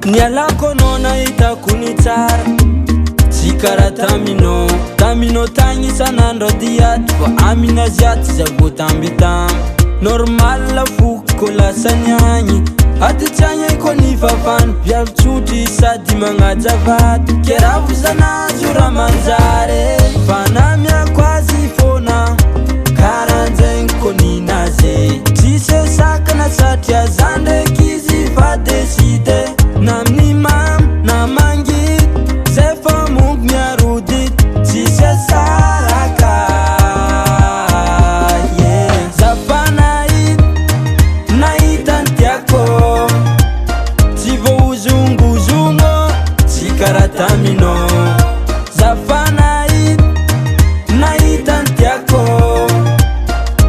nialako nona itakuni tsara tsy kara tamino tagny isanandro diaty fa amina ziaty zago tambitamby normal foko lasany agny aty tsy agny ay koa ny fafany viavitsotry sady magnajavady ke raha vozanazy ora manjary fanamiako azy fona karanjegny koa ninazy tsisy sakana satria za ndraiky izy fa deside na amin'ny mamy na mangidy zay fa mongo miarody tsisy saraka zafa nahita ny tiako tsy voazongozongo tsy karaha tamino zafa nahita ny tiako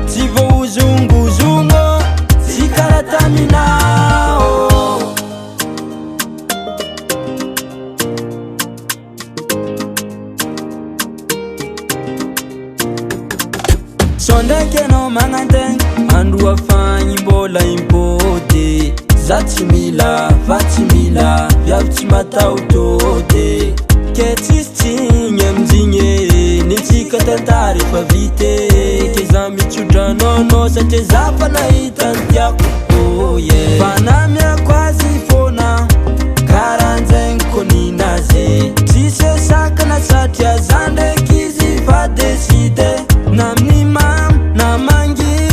tsy voazongozongo tsy karaha taminao so ndraiky anao magnantegna andro afagny mbola impôdy za tsy mila fa tsy mila viavy tsy mataotôdy ke tsisy tsigny aminjigny nitsika tantara efa vite ke za mitsodranao satria za fa nahita ny tiako fanamiako azy fona karanjegny koa ninazy tsisy sakana satria za ndraiky izy fa deside na amin'ny mamy na mangidy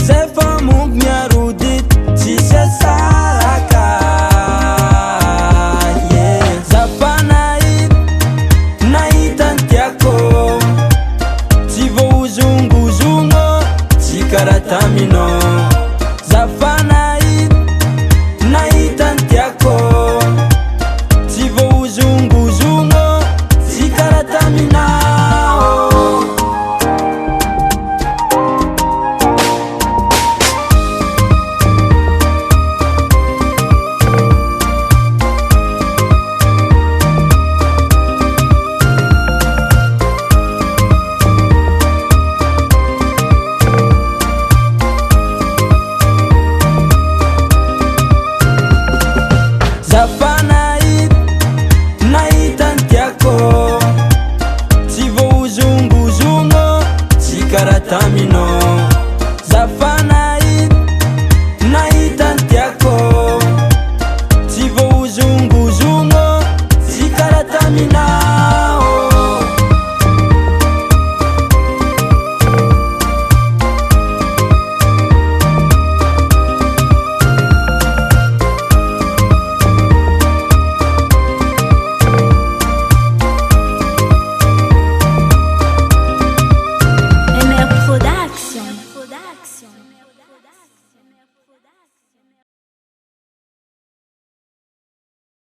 zay fa mongo miarody tsisy saraka zafa nahita ny tiako tsy voazongozongo tsy karaha tamino zafa nahita ny tiako tsy voazongozongo tsy karaha taminao zafa nahita ny tiako tsy voazongozongo tsy karaha tamino zafa nahita ny tiako tsy voazongozongo tsy karaha taminao Production.